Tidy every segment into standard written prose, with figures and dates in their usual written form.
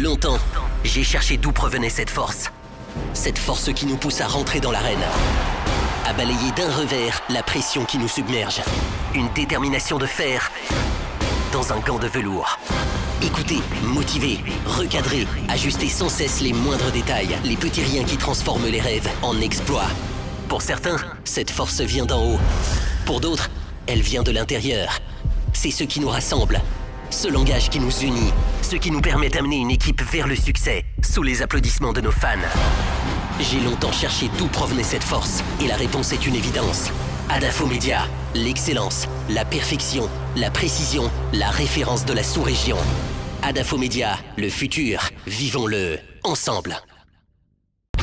Longtemps, j'ai cherché d'où provenait cette force. Cette force qui nous pousse à rentrer dans l'arène. À balayer d'un revers la pression qui nous submerge. Une détermination de fer dans un gant de velours. Écouter, motiver, recadrer, ajuster sans cesse les moindres détails, les petits riens qui transforment les rêves en exploits. Pour certains, cette force vient d'en haut. Pour d'autres, elle vient de l'intérieur. C'est ce qui nous rassemble, ce langage qui nous unit, ce qui nous permet d'amener une équipe vers le succès, sous les applaudissements de nos fans. J'ai longtemps cherché d'où provenait cette force, et la réponse est une évidence. Adafo Media, l'excellence, la perfection, la précision, la référence de la sous-région. Adafo Media, le futur, vivons-le ensemble.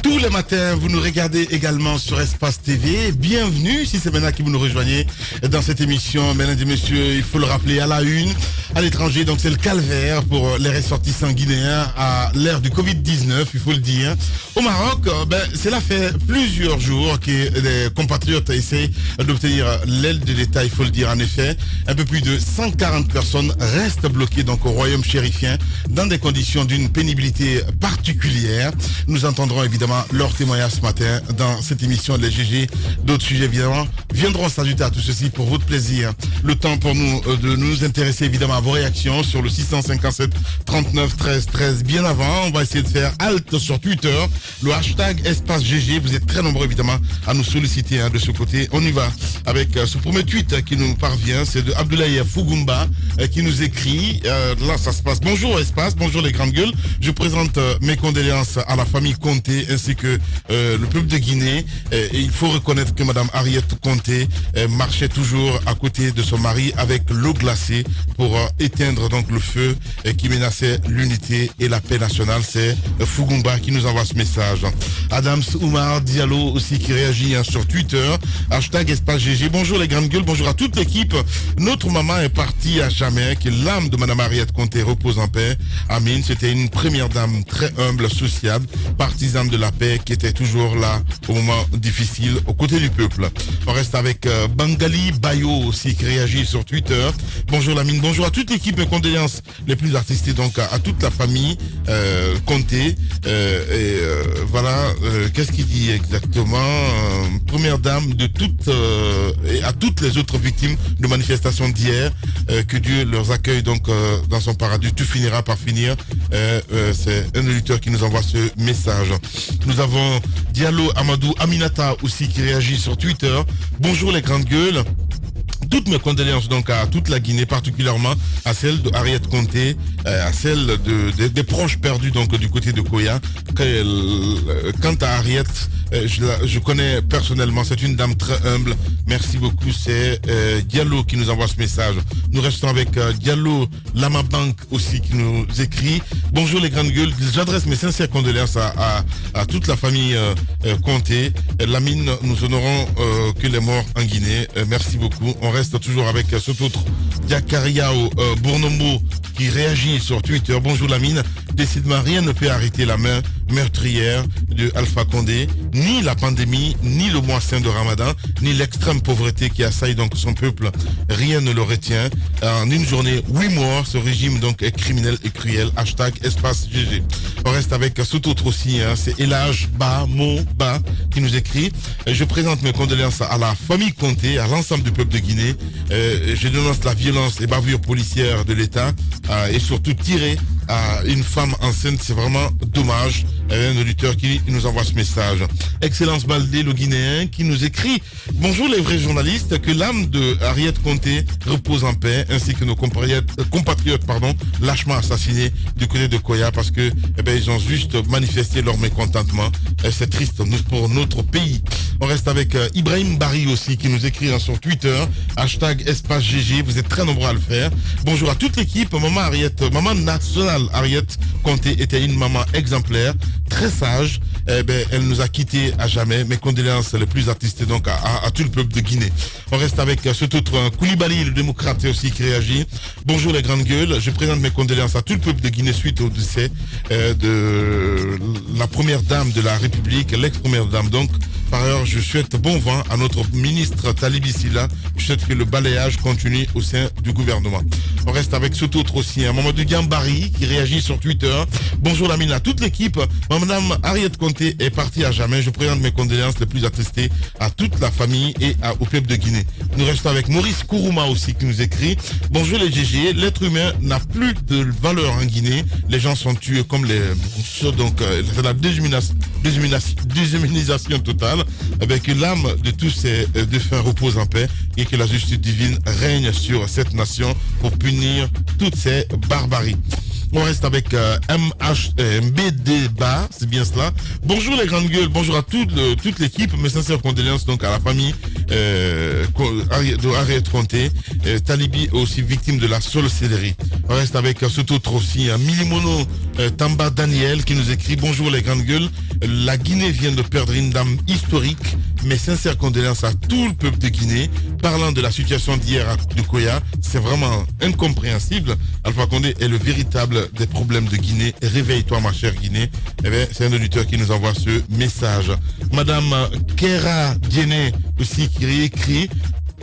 Tous les matins, vous nous regardez également sur Espace TV. Bienvenue, si c'est maintenant que vous nous rejoignez dans cette émission. Mesdames et messieurs, il faut le rappeler, à la une, à l'étranger, donc c'est le calvaire pour les ressortissants guinéens à l'ère du Covid-19, il faut le dire. Au Maroc, cela fait plusieurs jours que les compatriotes essaient d'obtenir l'aide de l'État, il faut le dire en effet. Un peu plus de 140 personnes restent bloquées donc au royaume chérifien dans des conditions d'une pénibilité particulière. Nous entendrons évidemment leur témoignage ce matin dans cette émission de les GG. D'autres sujets évidemment viendront s'ajouter à tout ceci pour votre plaisir. Le temps pour nous de nous intéresser évidemment à vos réactions sur le 657 39 13 13. Bien avant, on va essayer de faire halte sur Twitter, le hashtag Espace GG. Vous êtes très nombreux évidemment à nous solliciter de ce côté. On y va avec ce premier tweet qui nous parvient, c'est de Abdoulaye Fugumba qui nous écrit, là ça se passe. Bonjour Espace, bonjour les grandes gueules. Je présente mes condoléances à la famille Conté ainsi que le peuple de Guinée. Et il faut reconnaître que Madame Harriet Conté marchait toujours à côté de son mari avec l'eau glacée pour éteindre donc le feu qui menaçait l'unité et la paix nationale. C'est Fugumba qui nous envoie ce message. Adams Oumar Diallo aussi qui réagit sur Twitter, hashtag Espace GG. Bonjour les grandes gueules, bonjour à toute l'équipe. Notre maman est partie à jamais, que l'âme de Madame Harriet Conté repose en paix. Amin, c'était une première dame très humble, sociable, partisane de la paix, qui était toujours là au moment difficile aux côtés du peuple. On reste avec Bangali Bayo aussi qui réagit sur Twitter. Bonjour Lamine, bonjour à toute l'équipe, mes condoléances les plus attestées donc à toute la famille Conté. Voilà, qu'est-ce qu'il dit exactement, première dame de toutes et à toutes les autres victimes de manifestations d'hier, que Dieu leur accueille donc dans son paradis. Tout finira par finir. C'est un auditeur qui nous envoie ce message. Nous avons Diallo Amadou Aminata aussi qui réagit sur Twitter. Bonjour les grandes gueules. Toutes mes condoléances donc à toute la Guinée, particulièrement à celle de Harriet Conté, à celle des proches perdus donc du côté de Koya. Quant à Harriet, je connais personnellement, c'est une dame très humble. Merci beaucoup, c'est Diallo qui nous envoie ce message. Nous restons avec Diallo Lamabank aussi qui nous écrit. Bonjour les grandes gueules, j'adresse mes sincères condoléances à toute la famille Conté. Lamine, nous honorons que les morts en Guinée. Merci beaucoup. On reste toujours avec cet autre Diakariao Bournombo qui réagit sur Twitter. Bonjour Lamine, décidément rien ne peut arrêter la main meurtrière de Alpha Condé, ni la pandémie, ni le mois saint de Ramadan, ni l'extrême pauvreté qui assaille donc son peuple. Rien ne le retient. En une journée, 8 morts, ce régime donc est criminel et cruel. Hashtag Espace GG. On reste avec cet autre aussi, c'est Elage Ba qui nous écrit. Je présente mes condoléances à la famille Conté, à l'ensemble du peuple de Guinée. Je dénonce la violence et bavure policière de l'État et surtout tirer à une femme enceinte, c'est vraiment dommage. Un auditeur qui nous envoie ce message. Excellence Baldé, le Guinéen, qui nous écrit: bonjour les vrais journalistes, que l'âme de Harriet Conté repose en paix, ainsi que nos compatriotes lâchement assassinés du côté de Koya, parce que ils ont juste manifesté leur mécontentement. C'est triste pour notre pays. On reste avec Ibrahim Barry aussi qui nous écrit sur Twitter, hashtag Espace GG. Vous êtes très nombreux à le faire. Bonjour à toute l'équipe. Maman nationale Harriet Conté était une maman exemplaire, très sage. Elle nous a quittés à jamais. Mes condoléances les plus attestées donc à tout le peuple de Guinée. On reste avec cet autre Koulibaly, le démocrate aussi qui réagit. Bonjour les grandes gueules. Je présente mes condoléances à tout le peuple de Guinée suite au décès de la première dame de la République, l'ex-première dame donc, Par ailleurs, je souhaite bon vent à notre ministre Talibi Silla. Je souhaite que le balayage continue au sein du gouvernement. On reste avec cet autre aussi, hein, Mamadou Gambari qui réagit sur Twitter. Bonjour Lamine, à toute l'équipe. Madame Ariette Conté est partie à jamais. Je présente mes condoléances les plus attestées à toute la famille et au peuple de Guinée. Nous restons avec Maurice Kourouma aussi qui nous écrit. Bonjour les GG, l'être humain n'a plus de valeur en Guinée. Les gens sont tués comme les... Donc c'est la déshumanisation totale, avec l'âme de tous ces défunts repose en paix et que la justice divine règne sur cette nation pour punir toutes ces barbaries. On reste avec MBDBA, c'est bien cela. Bonjour les grandes gueules, bonjour à toute l'équipe, mes sincères condoléances donc à la famille de Ariette Conté. Talibi aussi victime de la sorcellerie. On reste avec cet autre aussi, Milimono Tamba Daniel qui nous écrit bonjour les grandes gueules. La Guinée vient de perdre une dame historique. Mes sincères condoléances à tout le peuple de Guinée. Parlant de la situation d'hier à Dukoya, c'est vraiment incompréhensible. Alpha Condé est le véritable des problèmes de Guinée. Réveille-toi ma chère Guinée. Eh bien, c'est un auditeur qui nous envoie ce message. Madame Kera Djene aussi qui réécrit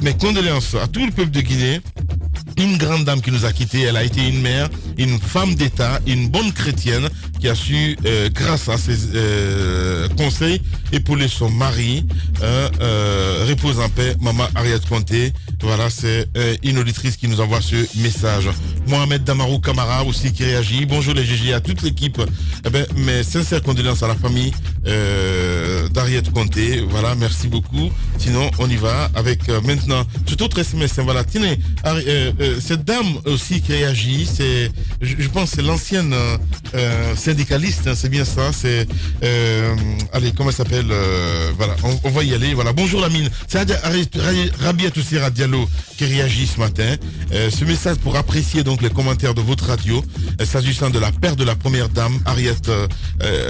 mes condoléances à tout le peuple de Guinée. Une grande dame qui nous a quittés, elle a été une mère, une femme d'État, une bonne chrétienne qui a su, grâce à ses conseils, épauler son mari. Repose en paix, maman Ariette Conté. Voilà, c'est une auditrice qui nous envoie ce message. Mohamed Damarou Kamara aussi qui réagit. Bonjour les GG, à toute l'équipe. Eh ben, mes sincères condoléances à la famille d'Ariette Conté. Voilà, merci beaucoup. Sinon, on y va avec maintenant tout autre SMS. Voilà, tenez, cette dame aussi qui réagit, c'est, je pense, c'est l'ancienne syndicaliste, hein, c'est bien ça. C'est, allez, comment elle s'appelle voilà, on va y aller. Voilà, bonjour Lamine. C'est Rabia Toussira Diallo qui réagit ce matin. Ce message pour apprécier donc les commentaires de votre radio s'agissant de la perte de la première dame Ariette,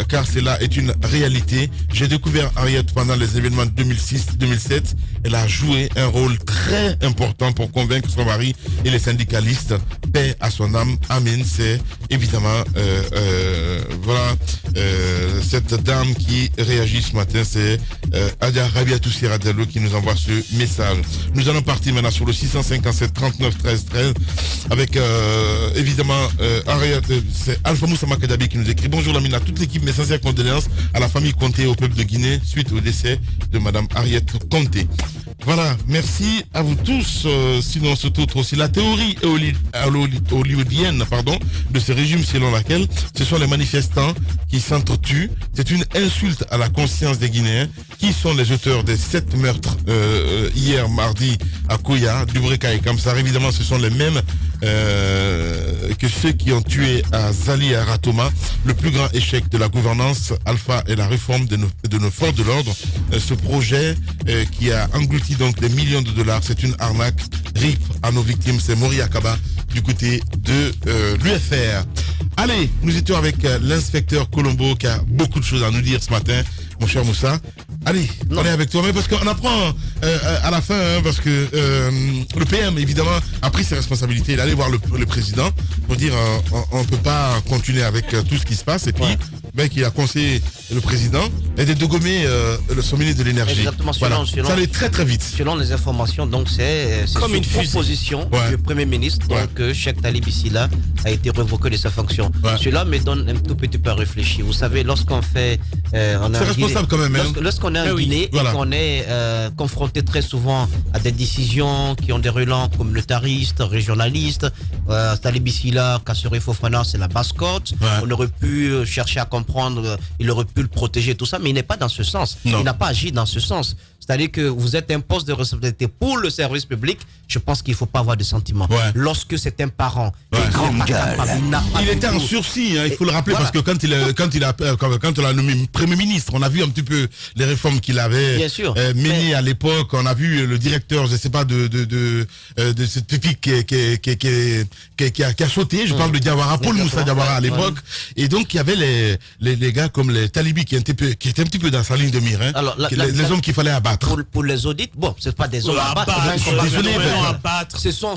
car cela est une réalité. J'ai découvert Ariette pendant les événements de 2006-2007. Elle a joué un rôle très important pour convaincre son mari et les syndicalistes. Paix à son âme. Amen. C'est évidemment voilà cette dame qui réagit ce matin. C'est Adia Rabia Toussira Diallo qui nous envoie ce message. Nous allons partir maintenant sur le 657 39 13 13 avec évidemment c'est Alpha Moussa Makadabi qui nous écrit bonjour Lamine, à toute l'équipe, mes sincères condoléances à la famille Conté et au peuple de Guinée suite au décès de Madame Ariette Conté. Voilà, merci à vous tous. Sinon, c'est autre aussi la théorie hollywoodienne, de ce régime selon laquelle ce sont les manifestants qui s'entretuent. C'est une insulte à la conscience des Guinéens. Qui sont les auteurs des 7 meurtres hier mardi à Koya, Dubreka et Kamsar? Évidemment, ce sont les mêmes que ceux qui ont tué à Zali et à Ratoma. Le plus grand échec de la gouvernance Alpha et la réforme de nos forces de l'ordre. Ce projet qui a englouti donc des millions de dollars, c'est une arnaque. RIP à nos victimes, c'est Mori Akaba du côté de l'UFR. Allez, nous étions avec l'inspecteur Colombo qui a beaucoup de choses à nous dire ce matin, mon cher Moussa. Allez, on est avec toi, mais parce qu'on apprend à la fin, hein, parce que le PM, évidemment, a pris ses responsabilités. Il allait voir le président pour dire on ne peut pas continuer avec tout ce qui se passe. Et puis, il a conseillé le président et de gommer son ministre de l'énergie. Exactement, voilà. Ça allait très très vite. Selon les informations, donc c'est comme une proposition du Premier ministre. Donc, Cheikh Talibi Silla a été révoqué de sa fonction. Cela me donne un tout petit peu à réfléchir. Vous savez, lorsqu'on fait... c'est responsable quand même. Lorsqu'on est en Guinée et qu'on est confronté très souvent à des décisions qui ont des relents communautaristes, régionalistes, Talibi Silla, Kassori Fofana, c'est la basse-côte. On aurait pu chercher à comprendre, il aurait pu le protéger, tout ça, mais il n'est pas dans ce sens. Il n'a pas agi dans ce sens. C'est-à-dire que vous êtes un poste de responsabilité pour le service public. Je pense qu'il ne faut pas avoir de sentiments. Lorsque c'est un parent, il était en sursis, hein, il faut le rappeler, parce que quand on l'a nommé Premier ministre, on a vu un petit peu les réformes qu'il avait menées à l'époque. On a vu le directeur, je ne sais pas, de cette pépite qui a sauté. Je parle de Diawara, Paul Moussa Diawara à l'époque. Et donc, il y avait les gars comme les talibis qui étaient un petit peu dans sa ligne de mire. Hein, les hommes qu'il fallait abattre. abattre. Pour les audits, bon, c'est pas des hommes à battre. Désolé, ce sont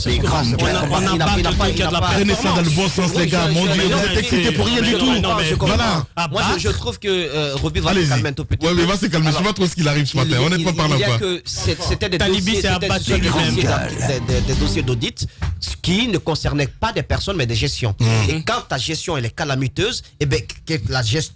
les grands. Prenez ça dans le bon sens, les gars. Mon Dieu, vous êtes excités pour rien du tout. Voilà. Moi, je trouve que Roby va se calmer un tout petit peu. Oui, mais va se calmer. Je vois trop ce qu'il arrive ce matin. Honnêtement parlant. Il y a que c'était des dossiers d'audit qui ne concernaient pas des personnes, mais des gestions. Et quand ta gestion elle est calamiteuse, et bien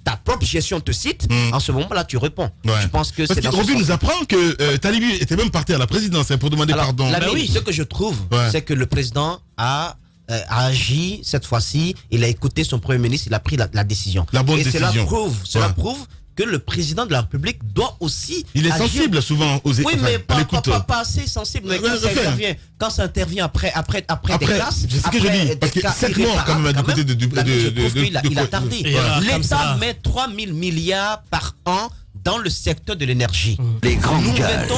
ta propre gestion te cite, en ce moment-là, tu réponds. Je pense que parce que Roby nous apprend que Talibi était même parti à la présidence pour demander pardon. Ce que je trouve, c'est que le président a agi cette fois-ci, il a écouté son premier ministre, il a pris la décision. La bonne décision. Cela prouve que le président de la République doit aussi il est sensible souvent aux écoutes. Oui, mais pas assez sensible. Mais quand ça intervient après des classes, c'est ce que je dis. Parce que 7 mois quand même du côté il a tardé. L'État met 3 000 milliards par an dans le secteur de l'énergie. Les grandes gueules.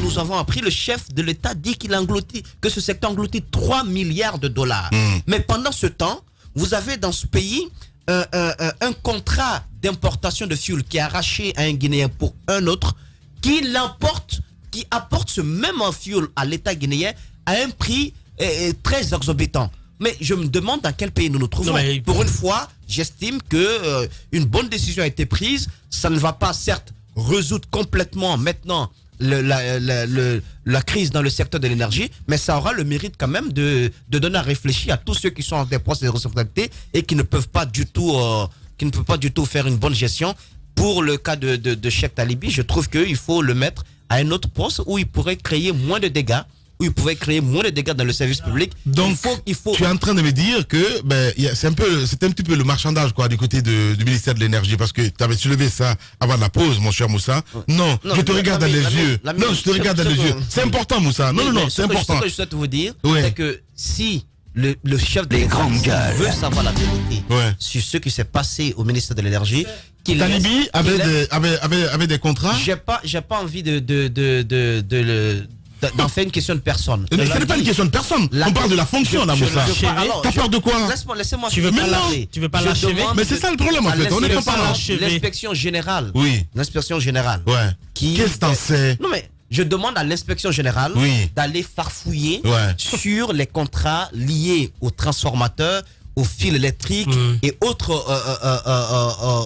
Nous avons appris, le chef de l'État dit que ce secteur engloutit 3 milliards de dollars. Mais pendant ce temps, vous avez dans ce pays un contrat d'importation de fuel qui est arraché à un Guinéen pour un autre, qui apporte ce même fuel à l'État guinéen à un prix très exorbitant. Mais je me demande dans quel pays nous nous trouvons. Pour une fois, j'estime que une bonne décision a été prise. Ça ne va pas, certes, résoudre complètement maintenant la crise dans le secteur de l'énergie, mais ça aura le mérite quand même de donner à réfléchir à tous ceux qui sont en des postes de responsabilité et qui ne peuvent pas du tout faire une bonne gestion. Pour le cas de Cheikh Talibi, je trouve qu'il faut le mettre à un autre poste où il pourrait créer moins de dégâts, dans le service public. Donc, tu es en train de me dire que c'est un petit peu le marchandage du côté du ministère de l'énergie, parce que tu avais soulevé ça avant la pause, mon cher Moussa. Non, je te regarde dans les yeux. Non, je te regarde dans les yeux. C'est important, Moussa. Non, c'est important. Ce que je souhaite vous dire, c'est que si le chef de l'État veut savoir la vérité sur ce qui s'est passé au ministère de l'énergie, Talibi avait des contrats. J'ai pas envie d'en faire une question de personne. Ce n'est pas une question de personne. On parle de la fonction, là, Moussa. T'as peur de quoi? Laisse-moi. Tu veux pas l'achever? Mais c'est ça le problème, en fait. On n'est pas parlant. L'inspection générale. Oui. L'inspection générale. Ouais. Qu'est-ce que t'en sais? Non, mais je demande à l'inspection générale d'aller farfouiller sur les contrats liés aux transformateurs, aux fils électriques et autres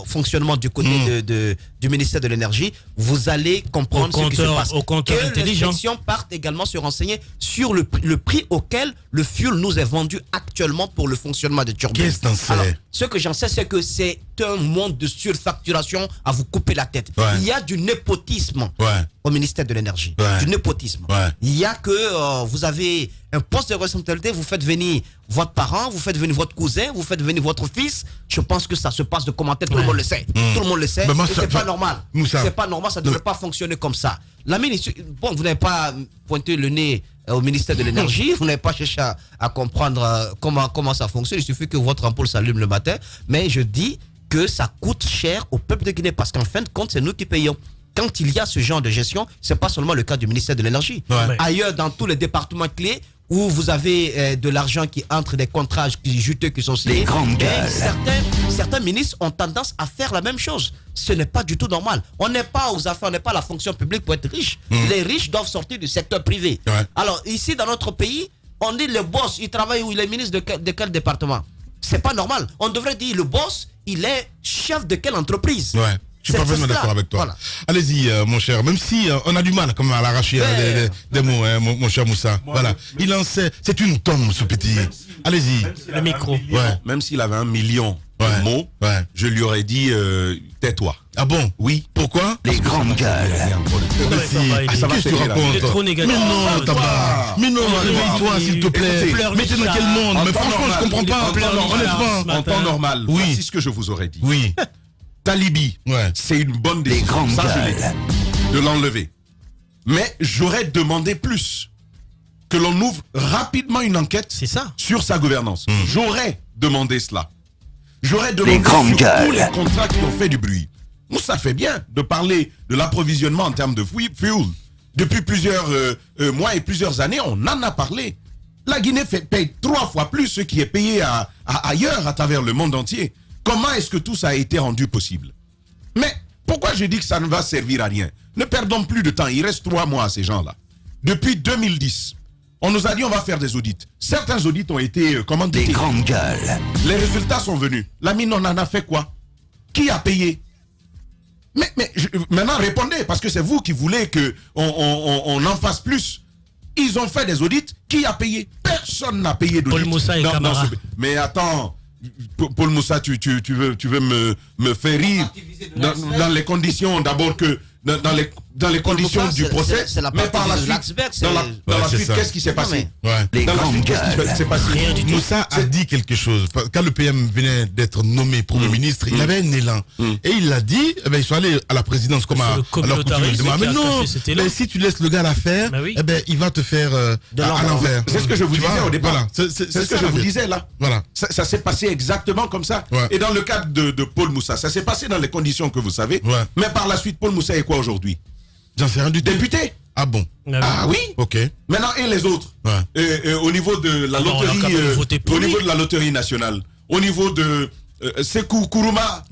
fonctionnements du côté du ministère de l'énergie. Vous allez comprendre ce qui se passe. Que l'inspection parte également se renseigner sur le prix auquel le fuel nous est vendu actuellement pour le fonctionnement de turbines. Qu'est-ce que t'en sais? Alors, ce que j'en sais, c'est que c'est un monde de surfacturation à vous couper la tête. Il y a du népotisme au ministère de l'énergie. Du népotisme. Il y a que vous avez un poste de responsabilité, vous faites venir votre parent, vous faites venir votre cousin, vous faites venir votre fils. Je pense que ça se passe de commentaires, tout le monde le sait. Tout le monde le sait. C'est pas normal. C'est pas normal, ça ne devrait pas fonctionner comme ça. La ministre, bon, vous n'avez pas pointé le nez au ministère de l'énergie, vous n'avez pas cherché à comprendre comment ça fonctionne. Il suffit que votre ampoule s'allume le matin. Mais je dis que ça coûte cher au peuple de Guinée parce qu'en fin de compte, c'est nous qui payons. Quand il y a ce genre de gestion, c'est pas seulement le cas du ministère de l'énergie. Ailleurs, dans tous les départements clés, où vous avez de l'argent qui entre, des contrats juteux qui sont signés. Certains ministres ont tendance à faire la même chose. Ce n'est pas du tout normal. On n'est pas aux affaires, on n'est pas à la fonction publique pour être riche. Les riches doivent sortir du secteur privé. Alors ici, dans notre pays, on dit le boss, il travaille où? Il est ministre de quel département? C'est pas normal. On devrait dire le boss, il est chef de quelle entreprise? Je suis parfaitement d'accord avec toi. Voilà. Allez-y, mon cher. Même si on a du mal quand même à l'arracher des mots, mon cher Moussa. Voilà. Il en sait. C'est une tombe, ce petit. Allez-y. Le micro. Même s'il avait 1 million de mots, je lui aurais dit tais-toi. Ah bon? Oui. Pourquoi? Les grandes gueules. Qu'est-ce que tu racontes? Il est trop négatif. Mais non, Tabac. Mais non, réveille-toi, s'il te plaît. Mais t'es dans quel monde? Mais franchement, je comprends pas. Honnêtement. En temps normal. Oui. Voici ce que je vous aurais dit. Oui. Talibi, c'est une bonne décision de l'enlever. Mais j'aurais demandé plus. Que l'on ouvre rapidement une enquête sur sa gouvernance. J'aurais demandé cela. J'aurais demandé sur tous les contrats qui ont fait du bruit. Nous, ça fait bien de parler de l'approvisionnement en termes de fuel. Depuis plusieurs mois et plusieurs années, on en a parlé. La Guinée paye 3 fois plus ce qui est payé ailleurs à travers le monde entier. Comment est-ce que tout ça a été rendu possible? Mais Pourquoi je dis que ça ne va servir à rien? Ne perdons plus de temps. Il reste 3 mois à ces gens-là. Depuis 2010, on nous a dit on va faire des audits. Certains audits ont été commandités. Des grandes gueules. Les résultats sont venus. La mine, on en a fait quoi? Qui a payé? Maintenant, répondez, parce que c'est vous qui voulez qu'on en fasse plus. Ils ont fait des audits. Qui a payé? Personne n'a payé d'audit. Paul Moussa et Camara. Mais attends, Paul Moussa, tu veux me faire rire dans les conditions d'abord que dans les conditions du procès, mais par la suite, dans la suite, qu'est-ce qui s'est passé? Dans la suite, qu'est-ce qui s'est passé? Moussa a dit quelque chose. Quand le PM venait d'être nommé Premier ministre, il avait un élan. Et il a dit, ils sont allés à la présidence comme à leur coutume. Mais non, si tu laisses le gars la faire, il va te faire à l'envers. C'est ce que je vous disais au départ. Voilà. C'est ce que je vous disais là. Voilà. Ça s'est passé exactement comme ça. Et dans le cadre de Paul Moussa, ça s'est passé dans les conditions que vous savez. Mais par la suite, Paul Moussa est quoi aujourd'hui? J'en sais rien du tout. Député. Ah bon? Ah oui? Ok. Maintenant, et les autres? Au niveau de la loterie, au niveau de la loterie nationale, au niveau de Sékou Kourouma.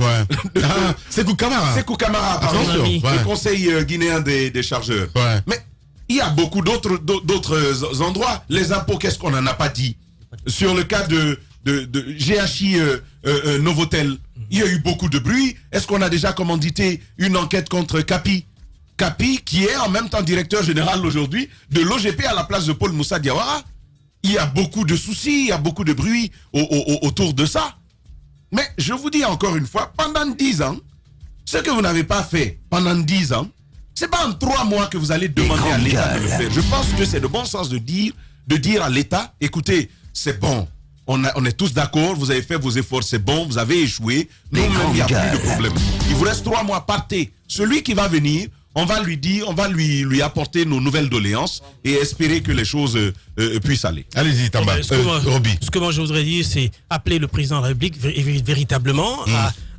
Sékou Camara. Sékou Camara, pardon. Le conseil guinéen des chargeurs. Mais il y a beaucoup d'autres endroits. Les impôts, qu'est-ce qu'on n'en a pas dit? Sur le cas de GHI Novotel, il y a eu beaucoup de bruit. Est-ce qu'on a déjà commandité une enquête contre Kapi, qui est en même temps directeur général aujourd'hui de l'OGP à la place de Paul Moussa Diawara? Il y a beaucoup de soucis, il y a beaucoup de bruit autour de ça. Mais je vous dis encore une fois, pendant 10 ans, ce que vous n'avez pas fait pendant 10 ans, c'est pas en 3 mois que vous allez demander à l'État de le faire. Je pense que c'est de bon sens de dire à l'État, écoutez, c'est bon. On est tous d'accord, vous avez fait vos efforts, c'est bon, vous avez échoué. Nous-mêmes, il n'y a plus de problème. Il vous reste 3 mois, partez. Celui qui va venir, on va lui dire, on va lui apporter nos nouvelles doléances et espérer que les choses puissent aller. Allez-y, Tamba. Roby. Ce que moi je voudrais dire, c'est appeler le président de la République véritablement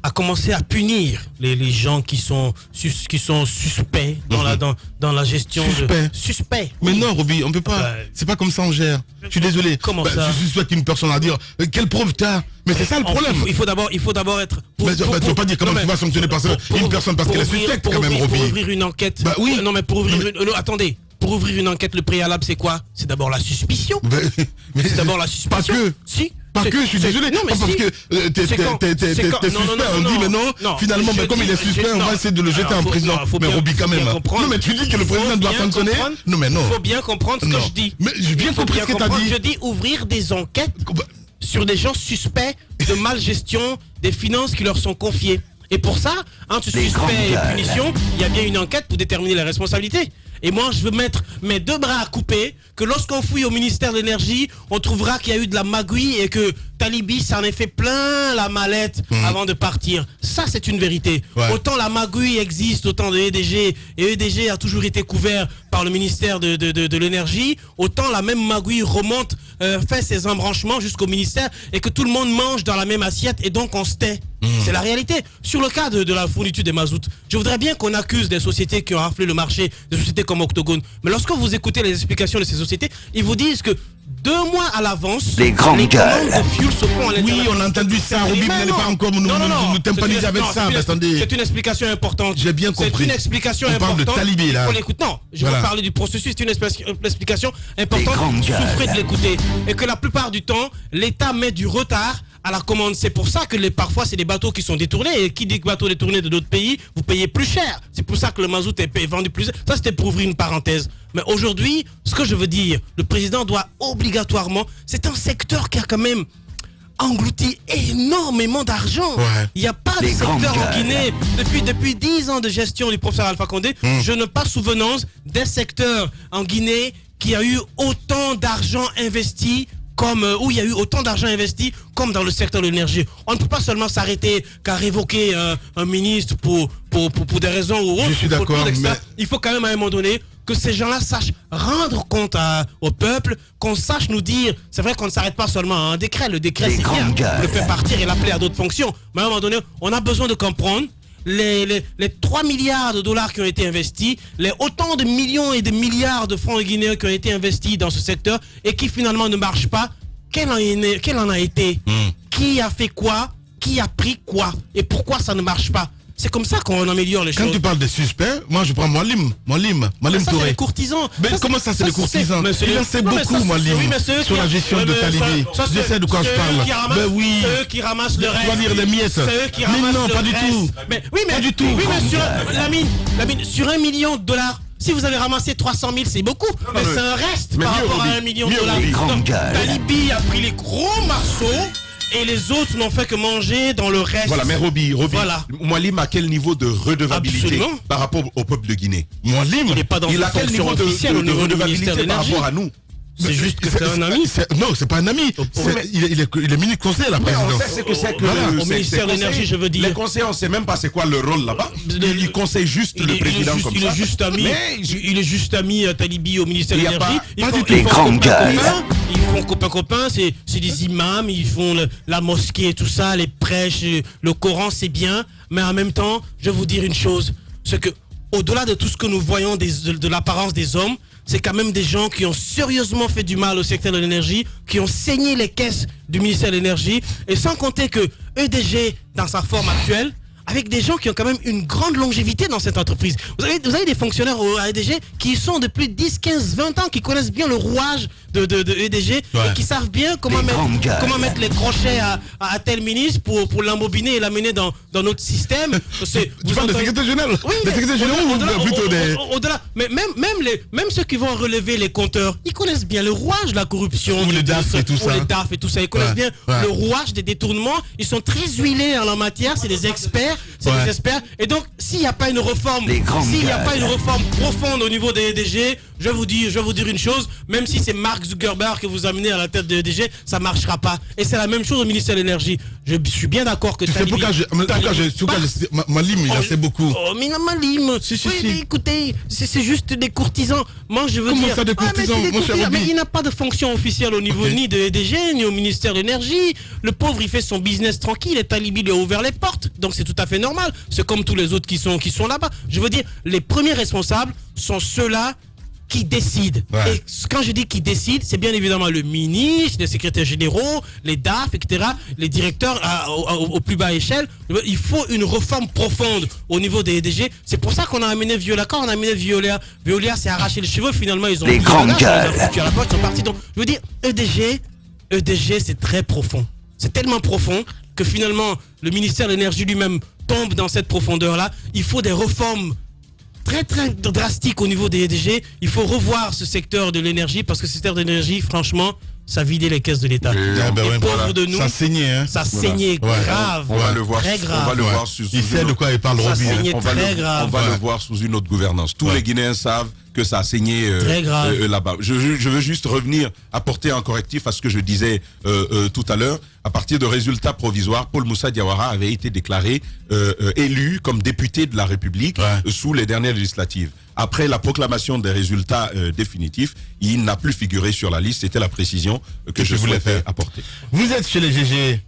à commencer à punir les gens qui sont suspects dans la gestion suspects. Mais non, Roby, on peut pas. C'est pas comme ça on gère. Je suis désolé. Comment ça? Je suspecte une personne à dire quelle preuve t'as. Mais c'est ça le problème. Il faut d'abord être. Tu peux pas dire comment tu vas sanctionner une personne parce qu'elle est suspecte quand même, Roby. Pour ouvrir une enquête. Bah oui. Non mais pour ouvrir attendez. Pour ouvrir une enquête, le préalable, c'est quoi? C'est d'abord la suspicion. Mais c'est d'abord la suspicion. Pas que. Si. Pas que, je suis désolé. Non, mais parce que t'es suspect, on dit mais non, finalement, comme il est suspect, on va essayer de le jeter en prison. Mais Roby, quand même. Non, mais tu dis que le président doit sanctionner. Non, mais non. Il faut bien comprendre ce que je dis. Mais j'ai bien compris ce que t'as dit. Je dis ouvrir des enquêtes sur des gens suspects de malgestion des finances qui leur sont confiées. Et pour ça, entre suspect et punition, il y a bien une enquête pour déterminer les responsabilités. Et moi, je veux mettre mes 2 bras à couper que lorsqu'on fouille au ministère de l'Énergie, on trouvera qu'il y a eu de la magouille et que Talibi s'en est fait plein la mallette avant de partir. Ça, c'est une vérité. Autant la magouille existe, autant de EDG, et EDG a toujours été couvert par le ministère de l'Énergie, autant la même magouille remonte, fait ses embranchements jusqu'au ministère et que tout le monde mange dans la même assiette et donc on se tait. C'est la réalité. Sur le cas de la fourniture des mazoutes, je voudrais bien qu'on accuse des sociétés qui ont raflé le marché, des sociétés comme Octogone. Mais lorsque vous écoutez les explications de ces sociétés, ils vous disent que 2 mois à l'avance, les commandes de fuel se font à l'intérieur. Oui, on a entendu ça, Roby, mais n'allez pas encore nous tympaniser avec ça. Attendez. C'est une explication importante. J'ai bien compris. C'est une explication importante. On parle de Talibé, là. Non, je vais parler du processus. C'est une explication importante. Souffrez de l'écouter. Et que la plupart du temps, l'État met du retard à la commande. C'est pour ça que parfois c'est des bateaux qui sont détournés. Et qui dit que bateaux détournés de d'autres pays, vous payez plus cher. C'est pour ça que le mazout est vendu plus cher. Ça, c'était pour ouvrir une parenthèse. Mais aujourd'hui, ce que je veux dire, le président doit obligatoirement, c'est un secteur qui a quand même englouti énormément d'argent. Il n'y a pas de secteur en Guinée depuis 10 ans de gestion du professeur Alpha Condé. Je n'ai pas souvenance d'un secteur en Guinée qui a eu autant d'argent investi où il y a eu autant d'argent investi comme dans le secteur de l'énergie. On ne peut pas seulement s'arrêter qu'à révoquer un ministre pour des raisons ou autres. Je suis d'accord, mais il faut quand même à un moment donné que ces gens-là sachent rendre compte au peuple, qu'on sache nous dire, c'est vrai qu'on ne s'arrête pas seulement à un décret, le décret c'est bien, le faire partir et l'appeler à d'autres fonctions, mais à un moment donné, on a besoin de comprendre les 3 milliards de dollars qui ont été investis, autant de millions et de milliards de francs guinéens qui ont été investis dans ce secteur et qui finalement ne marchent pas. Quel en a été? Qui a fait quoi? Qui a pris quoi? Et pourquoi ça ne marche pas? C'est comme ça qu'on améliore les choses. Quand tu parles des suspects, moi je prends Moualim Touré. C'est les courtisans. Mais comment ça c'est les courtisans? Il en sait beaucoup Moualim sur la gestion de Talibé. Je sais de quoi je parle. Ben oui. Ceux qui ramassent le reste. Tu vas dire les miettes. Mais non, pas du tout. Pas du tout. Oui, mais Lamine, sur $1 million, si vous avez ramassé 300 000, c'est beaucoup. Mais c'est un reste par rapport à $1 million. Donc, Talibé a pris les gros morceaux. Et les autres n'ont fait que manger dans le reste. Voilà, mais Roby, Moualim a quel niveau de redevabilité par rapport au peuple de Guinée? Moualim, il n'est pas dans une fonction officielle au niveau du ministère de l'Énergie. Par rapport à nous. C'est juste que c'est un ami. Non, c'est pas un ami. Il est ministre conseiller à la présidence. On sait ce que c'est que au ministère de l'Énergie, je veux dire. Les conseillers, on ne sait même pas c'est quoi le rôle là-bas. Il conseille juste le président comme ça. Il est juste ami Talibi au ministère de l'Énergie. Les grandes gueules. Ils font copain-copain, c'est des imams, ils font la mosquée et tout ça, les prêches, le Coran, c'est bien. Mais en même temps, je vais vous dire une chose. C'est que, au-delà de tout ce que nous voyons de l'apparence des hommes, c'est quand même des gens qui ont sérieusement fait du mal au secteur de l'énergie, qui ont saigné les caisses du ministère de l'énergie, et sans compter que EDG, dans sa forme actuelle, avec des gens qui ont quand même une grande longévité dans cette entreprise. Vous avez des fonctionnaires au EDG qui sont depuis 10, 15, 20 ans, qui connaissent bien le rouage de EDG et qui savent bien comment mettre les crochets à tel ministre pour l'embobiner et l'amener dans notre système. Tu parles des secrétaires généraux? Oui, des secrétaires généraux ou plutôt des... Au-delà, mais même ceux qui vont relever les compteurs, ils connaissent bien le rouage de la corruption. Ou les DAF et tout ça. Ou les DAF et tout ça. Ils connaissent bien le rouage des détournements. Ils sont très huilés en la matière. C'est des experts. Des experts. Et donc, s'il n'y a pas une réforme, profonde au niveau des EDG, je vais vous dire une chose, même si c'est Mark Zuckerberg que vous amenez à la tête de EDG, ça ne marchera pas. Et c'est la même chose au ministère de l'Énergie. Je suis bien d'accord que Moualim, il en sait beaucoup. Oh, mais Moualim, écoutez, c'est juste des courtisans. Moi, je veux dire... Comment ça, des courtisans, mais il n'a pas de fonction officielle au niveau ni de EDG, ni au ministère de l'Énergie. Le pauvre, il fait son business tranquille et Talibi lui a ouvert les portes. Donc, c'est tout à fait normal. C'est comme tous les autres qui sont là-bas. Je veux dire, les premiers responsables sont ceux-là qui décident. Et quand je dis qui décident, c'est bien évidemment le ministre, les secrétaires généraux, les DAF, etc., les directeurs au plus bas échelle. Il faut une réforme profonde au niveau des EDG. C'est pour ça qu'on a amené Viola. Quand on a amené Viola s'est arraché les cheveux. Finalement, ils ont les grandes gueules. Ils sont partis. Donc, je veux dire, EDG, c'est très profond. C'est tellement profond que finalement, le ministère de l'Énergie lui-même tombe dans cette profondeur-là. Il faut des réformes très très drastiques au niveau des EDG. Il faut revoir ce secteur de l'énergie parce que ce secteur de l'énergie, franchement, ça vidait les caisses de l'État. Les pauvres de nous, ça saignait, hein. Ça saignait grave. On va le voir. Très grave. On va le voir sous il sait de quoi il parle, Roby. On va le voir sous une autre gouvernance. Tous les Guinéens savent que ça a saigné là-bas. Je veux juste revenir, apporter un correctif à ce que je disais tout à l'heure. À partir de résultats provisoires, Paul Moussa Diawara avait été déclaré élu comme député de la République sous les dernières législatives. Après la proclamation des résultats définitifs, il n'a plus figuré sur la liste. C'était la précision que je voulais apporter. Vous êtes chez les GG.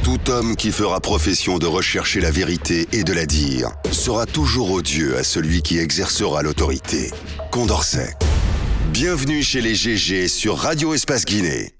Tout homme qui fera profession de rechercher la vérité et de la dire sera toujours odieux à celui qui exercera l'autorité. Condorcet. Bienvenue chez les GG sur Radio Espace Guinée.